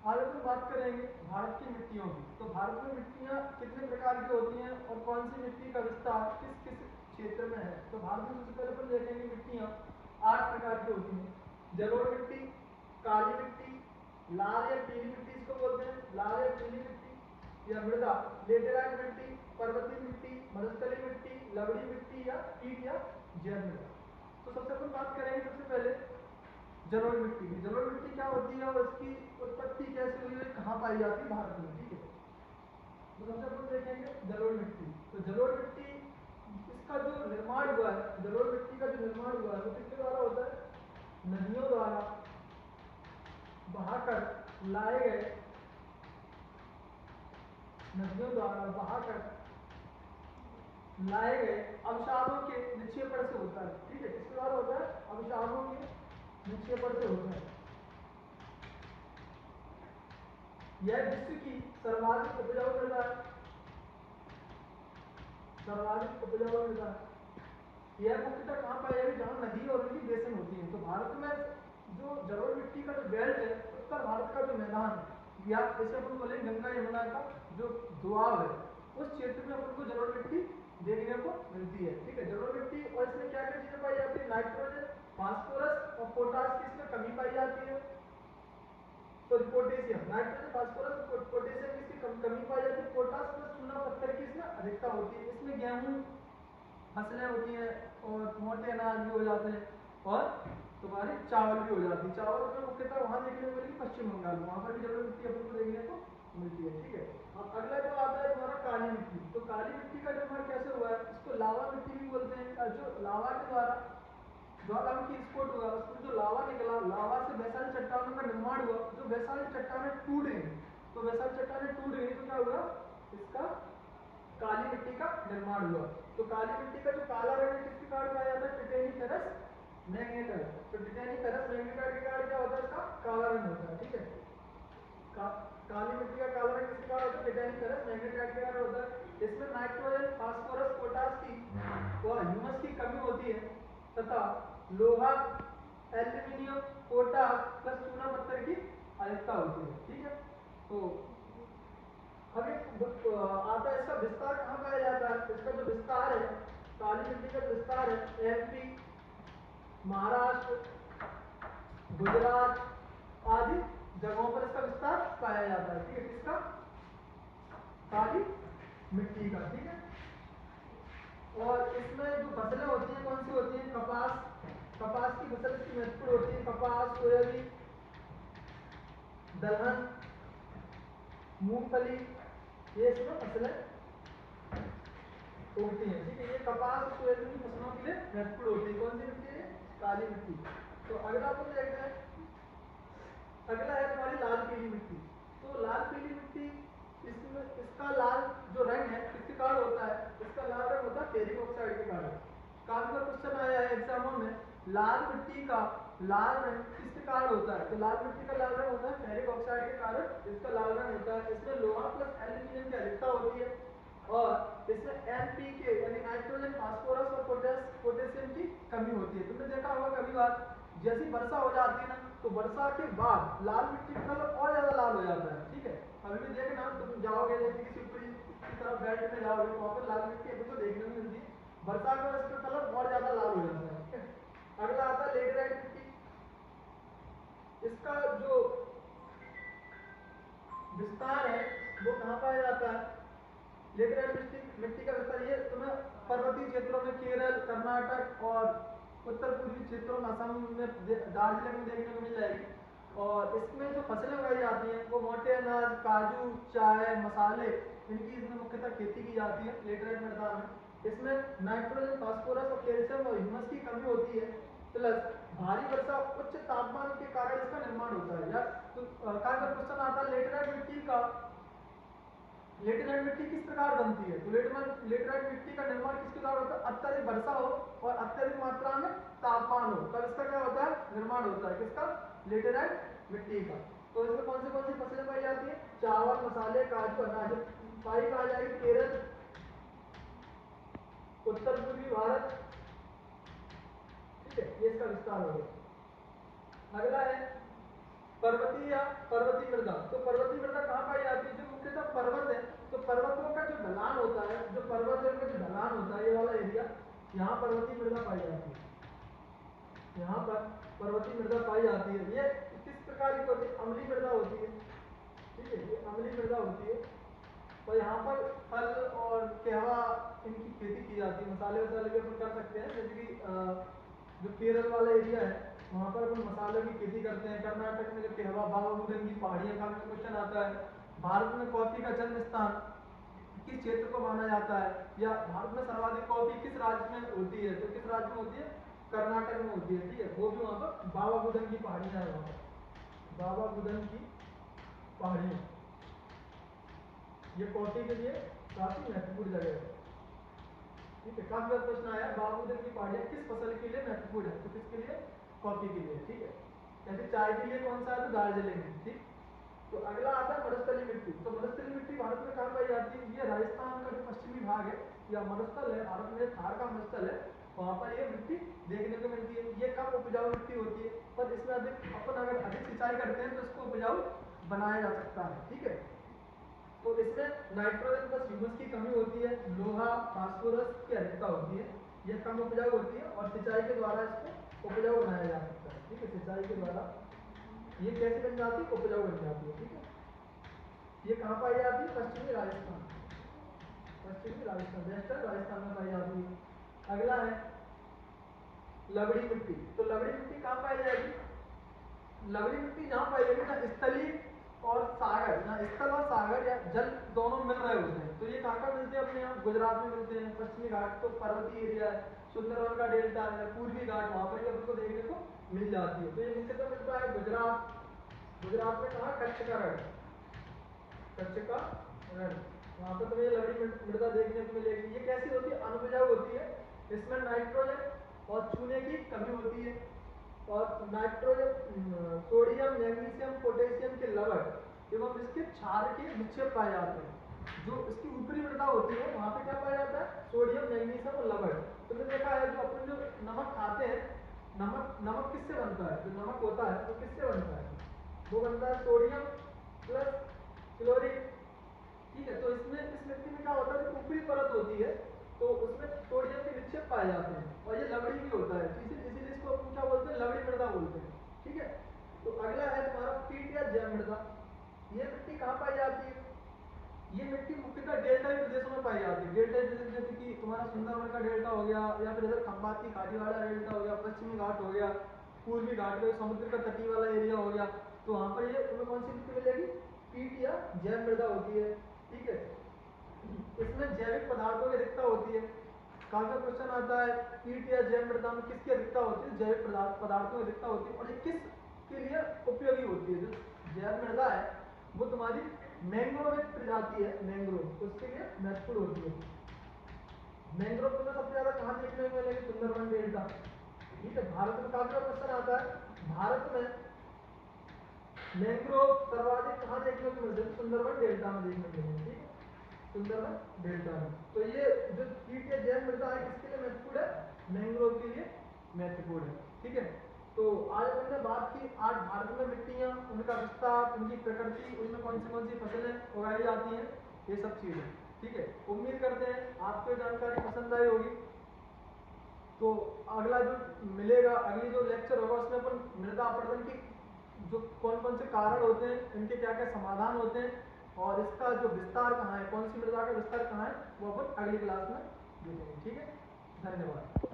आज हम बात करेंगे भारत की मिट्टियों की। तो भारत में मिट्टियाँ कितने प्रकार की होती हैं और कौन सी मिट्टी का विस्तार किस किस क्षेत्र में है। तो भारत में सबसे पहले अपन देखेंगे मिट्टियाँ 8 प्रकार की होती हैं। जलोढ़ मिट्टी, काली मिट्टी, लाल या पीली मिट्टी इसको बोलते हैं, लाल या पीली मिट्टी या मृदा, लेटेराइट मिट्टी, पर्वतीय मिट्टी, मरुस्थलीय मिट्टी, लवड़ी मिट्टी या ईंट या जैव मृदा। तो सबसे अपन बात करेंगे सबसे पहले जलोढ़ मिट्टी की। जलोढ़ मिट्टी क्या होती है और इसकी उत्पत्ति कैसे हुई है, कहाँ पाई जाती है भारत में, ठीक है। तो सबसे अपन देखेंगे जलोढ़ मिट्टी। तो जलोढ़ मिट्टी इसका जो निर्माण हुआ है, जलोढ़ मिट्टी का जो निर्माण हुआ है वो किसके द्वारा होता है, नदियों द्वारा बहाकर लाए गए, नदियों द्वारा बहाकर लाए गए अवसादों के निक्षेपण से होता है, ठीक है। किसके द्वारा होता है, अवसादों के निक्षेपण से होता है। यह विश्व की सर्वाधिक उपजाऊ मृदा है, सर्वाधिक उपजाऊ मृदा है। यह मुख्यतः कहाँ पाई जाएगी, जहाँ नदी और उनकी बेसिन होती है। तो भारत में जो जलोढ़ मिट्टी का जो बेल्ट है, उत्तर भारत का जो मैदान है या जैसे अपन बोले गंगा यमुना का जो दुआब है, उस क्षेत्र में अपन को जलोढ़ मिट्टी देखने को मिलती है, ठीक है। जलोढ़ मिट्टी और इसमें क्या क्या चीजें पाई जाती है, नाइट्रोजन, फास्फोरस और पोटाश की इसमें कमी पाई जाती है। तो पोटेशियम, नाइट्रोजन, फास्फोरस, पोटेशियम की कमी पाई जाती है। पोटाश प्लस चूना पत्थर की इसमें अधिकता होती है। इसमें गेहूं फसलें होती हैं और मोटे अनाज भी हो जाते हैं और तुम्हारी चावल भी हो जाती है। चावल में मुख्यतः वहाँ देखने को मिलेगी पश्चिम बंगाल, वहाँ पर भी जलोढ़ मिट्टी अपन को देखने को मिलती है, ठीक है। अब अगला जो आता है तुम्हारा काली मिट्टी। तो काली मिट्टी का निर्माण कैसे हुआ है, इसको लावा मिट्टी भी बोलते हैं। जो लावा के द्वारा ज्वालामुखी स्फोट हुआ, उसमें जो लावा निकला, लावा से वैशाली चट्टानों का निर्माण हुआ। जो वैशाली चट्टानें टूट गई, तो वैशाली चट्टानें टूट गई तो क्या हुआ, इसका काली मिट्टी का निर्माण हुआ। तो काली मिट्टी का जो काला रंग किसके कारण पाया जाता है, टिटेनिफेरस मैग्नेटाइट। तो टिटेनिफेरस मैग्नेटाइट के कारण क्या होता है, इसका काला रंग होता है, ठीक है। काली मिट्टी का काला रंग किसके कारण होता है, टिटेनिफेरस मैग्नेटाइट के कारण होता है। इसमें नाइट्रोजन, फास्फोरस, पोटाश की और ह्यूमस की कमी होती है तथा लोहा, एल्यूमिनियम, पोटाश प्लस चूना पत्थर की अधिकता होती है, ठीक है। तो अब एक आता है इसका विस्तार कहाँ पाया जाता है। इसका जो विस्तार है, काली मिट्टी का विस्तार है एमपी, महाराष्ट्र, गुजरात आदि जगहों पर इसका विस्तार पाया जाता है, ठीक है। किसका, काली मिट्टी का, ठीक है। और इसमें जो फसलें होती हैं कौन सी होती हैं, कपास, कपास की फसल इसकी महत्वपूर्ण होती है। कपास, सोयाबीन, दलहन, मूंगफली, ये इसमें फसलें उगती हैं, ठीक है। ये कपास और सोयाबीन की फसलों के लिए महत्वपूर्ण होती है। कौन सी मिट्टी है, काली मिट्टी। तो अगला अपन देखते हैं, अगला है हमारी लाल पीली मिट्टी। तो लाल पीली मिट्टी, इसमें इसका लाल जो रंग है किसके कारण होता है, इसका लाल रंग होता है फेरिक ऑक्साइड के कारण। काफी बार क्वेश्चन आया है एग्जामों में, लाल मिट्टी का लाल रंग किसके कारण होता है। तो लाल मिट्टी का लाल रंग होता है फेरिक ऑक्साइड के कारण इसका लाल रंग होता है। इसमें लोहा प्लस एल्यूमिनियम की अधिकता होती है और इसमें एनपीके यानी नाइट्रोजन, फास्फोरस और पोटेशियम की कमी होती है। तुमने देखा होगा कभी बार जैसी वर्षा हो जाती है ना, तो वर्षा के बाद लाल मिट्टी का कलर और ज्यादा लाल हो जाता है, ठीक है। अभी भी देखना, तुम जाओगे जैसे किसी ऊपरी की तरफ बेल्ट में जाओगे तो वहाँ पर लाल मिट्टी अपने को देखने को मिलती है। वर्षा का इसका कलर और ज्यादा लाल हो जाता है, ठीक है। अगला आता है लेटेराइट मिट्टी। इसका जो विस्तार है वो कहाँ पाया जाता है, लेटेराइट मिट्टी का विस्तार ये तुम्हें पर्वतीय क्षेत्रों में केरल, कर्नाटक और उत्तर पूर्वी क्षेत्रों में असम में, दार्जिलिंग में देखने को मिल जाएगी। और इसमें जो फसलें उगाई जाती हैं वो मोटे अनाज, काजू, चाय, मसाले, इनकी इसमें मुख्यतः खेती की जाती है लेटेराइट मृदा में। इसमें नाइट्रोजन, फास्फोरस और कैल्शियम और ह्यूमस की कमी होती है प्लस भारी वर्षा, उच्च तापमान के कारण इसका निर्माण होता है। या तो क्वेश्चन आता है लेटेराइट मिट्टी का, लेटेराइट मिट्टी किस प्रकार बनती है। तो लेटेराइट मिट्टी का निर्माण किसके द्वारा होता है, अत्यधिक वर्षा हो और अत्यधिक मात्रा में तापमान हो तब इसका क्या होता है, निर्माण होता है। किसका, लेटेराइट मिट्टी का। तो इसमें कौन सी फसलें पाई जाती है, चावल, मसाले, काजू, अनाज पाई कहा जाएगी केरल, उत्तर पूर्वी भारत, ठीक है। ये इसका विस्तार हो गया। अगला है पर्वतीय पर्वतीय या पर्वतीय मृदा। तो पर्वतीय मृदा कहाँ पाई जाती है? जो मुख्यतः पर्वत है, तो पर्वतों का जो ढलान होता है, जो पर्वत है उनका जो ढलान होता है, ये वाला एरिया, यहाँ पर्वतीय मृदा पाई जाती है। यहाँ पर पर्वतीय मृदा पाई जाती है। ये किस प्रकार की होती है? अम्लीय मृदा होती है, ठीक है, ये अम्लीय मृदा होती है। और यहाँ पर फल और कहवा इनकी खेती की जाती है। मसाले वसाले भी अपन कर सकते हैं, जैसे कि जो केरल वाला एरिया है वहाँ पर अपन मसालों की खेती करते हैं। कर्नाटक में जो कहवा बाबाबुदन की पहाड़ियाँ का क्वेश्चन आता है। भारत में कॉफी का जन्म स्थान किस क्षेत्र को माना जाता है, या भारत में सर्वाधिक कॉफी किस राज्य में होती है? तो किस राज्य में होती है? कर्नाटक में होती है, ठीक है। वो भी वहाँ पर बाबाबुदन की पहाड़ियाँ है, वहाँ पर बाबाबुदन की पहाड़ियाँ, ये कॉफी के लिए काफी महत्वपूर्ण जगह है, ठीक है। काफी बार प्रश्न आया बाबाबुदन की पहाड़ियाँ किस फसल के लिए महत्वपूर्ण है? तो किसके लिए? कॉफी के लिए, ठीक है। जैसे चाय के लिए कौन सा है? तो दार्जिलिंग, ठीक। तो अगला आता है मरुस्थलीय मिट्टी। तो मरुस्थलीय मिट्टी भारत में कहाँ पाई जाती है? ये राजस्थान का जो पश्चिमी भाग है या मरुस्थल है, भारत में थार का मरुस्थल है, वहाँ पर ये मिट्टी देखने को मिलती है। ये कम उपजाऊ मिट्टी होती है, पर इसमें अपन अगर अधिक सिंचाई करते हैं तो इसको उपजाऊ बनाया जा सकता है, ठीक है। तो इसमें नाइट्रोजन प्लस ह्यूमस की कमी होती है, लोहा फास्फोरस की अधिकता होती है, यह कम उपजाऊ होती है और सिंचाई के द्वारा इसको उपजाऊ बनाया जा सकता है, ठीक है। सिंचाई के द्वारा ये कैसे बन जाती है? उपजाऊ बन जाती है, ठीक है। ये कहाँ पाई जाती है? पश्चिमी राजस्थान, पश्चिमी राजस्थान, वेस्टर्न राजस्थान में पाई जाती है। अगला है लवड़ी मिट्टी। तो लवड़ी मिट्टी कहाँ पाई जाएगी? लवड़ी मिट्टी जहाँ पाई जाएगी जहाँ स्थलीय और सागर, जहाँ स्थल और सागर या जल दोनों मिल रहे होते हैं। तो ये कहाँ कहाँ मिलते हैं? अपने यहाँ गुजरात में मिलते हैं। पश्चिमी घाट तो पर्वतीय एरिया है, सुंदरवन का डेल्टा है, पूर्वी घाट वहाँ पर अपने को देखने को मिल जाती है। तो ये मुख्यतः मिलता है गुजरात, गुजरात में कहाँ? कच्छ का रण, कच्छ का रण, वहाँ पर तुम्हें लवड़ी मृदा देखने को मिलेगी। ये कैसी होती है? अनुपजाऊ होती है। इसमें नाइट्रोजन और चूने की कमी होती है, और नाइट्रोजन, सोडियम, मैग्नीशियम, पोटेशियम के लवण एवं इसके क्षार के निक्षेप पाए जाते हैं। जो इसकी ऊपरी मृदा होती है वहाँ पे क्या पाया जाता है? सोडियम, मैग्नीशियम और लवण। तुमने देखा है जो अपन जो नमक खाते हैं, नमक किससे बनता है? जो नमक होता है वो किससे बनता है? वो बनता है सोडियम प्लस क्लोरीन, ठीक है। तो इसमें इस मिट्टी में क्या होता है? जो ऊपरी परत होती है तो उसमें सोडियम के निक्षेप पाए जाते हैं, और ये लवड़ी भी होता है, इसीलिए इसको अपन क्या बोलते हैं? लवड़ी मृदा बोलते हैं, ठीक है। तो अगला है तुम्हारा पीट या जैव मृदा। ये मिट्टी कहाँ पाई जाती है? ये मिट्टी मुख्यतः डेल्टाई प्रदेशों में पाई जाती है। डेल्टाई प्रदेश जैसे कि तुम्हारा सुंदरवन का डेल्टा हो गया, या फिर इधर खंबात की घाटी वाला डेल्टा हो गया, पश्चिमी घाट हो गया, पूर्वी घाट में समुद्र का तटीय वाला एरिया हो गया। तो वहाँ पर ये तुम्हें कौन सी मिट्टी मिलेगी? पीट या जैव मृदा होती है, ठीक है। इसमें जैविक पदार्थों की अधिकता होती है। काफी क्वेश्चन आता है पीट या जैव मृदा में किसकी अधिकता होती है? जैविक पदार्थों की अधिकता होती है। और ये किस के लिए उपयोगी होती है? जो जैव मृदा है वो तुम्हारी मैंग्रोव एक प्रजाति है, मैंग्रोव, उसके लिए महत्वपूर्ण होती है। मैंग्रोव तुम्हें सबसे ज्यादा कहाँ देखने को मिलेगी? सुंदरवन डेल्टा, ठीक है। भारत में काफी क्वेश्चन आता है भारत में मैंग्रोव सर्वाधिक कहाँ देखने को मिलते हैं? सुंदरवन डेल्टा में देखने को मिलते हैं, ठीक है, सुंदरवन डेल्टा में। तो ये जो कीट या जैव मृदा है किसके लिए महत्वपूर्ण है? मैंग्रोव के लिए महत्वपूर्ण है, ठीक है। तो आज हमने बात की आज भारत में मिट्टियाँ, उनका विस्तार, उनकी प्रकृति, उनमें कौन सी फसलें उगाई जाती हैं, ये सब चीजें, ठीक है। उम्मीद करते हैं आपको ये जानकारी पसंद आई होगी। तो अगला जो मिलेगा, अगली जो लेक्चर होगा उसमें अपन मृदा अपरदन की जो कौन से कारण होते हैं, इनके क्या क्या समाधान होते हैं, और इसका जो विस्तार कहाँ है, कौन सी मृदा का विस्तार कहाँ है, वो अपन अगली क्लास में देखेंगे, ठीक है। धन्यवाद।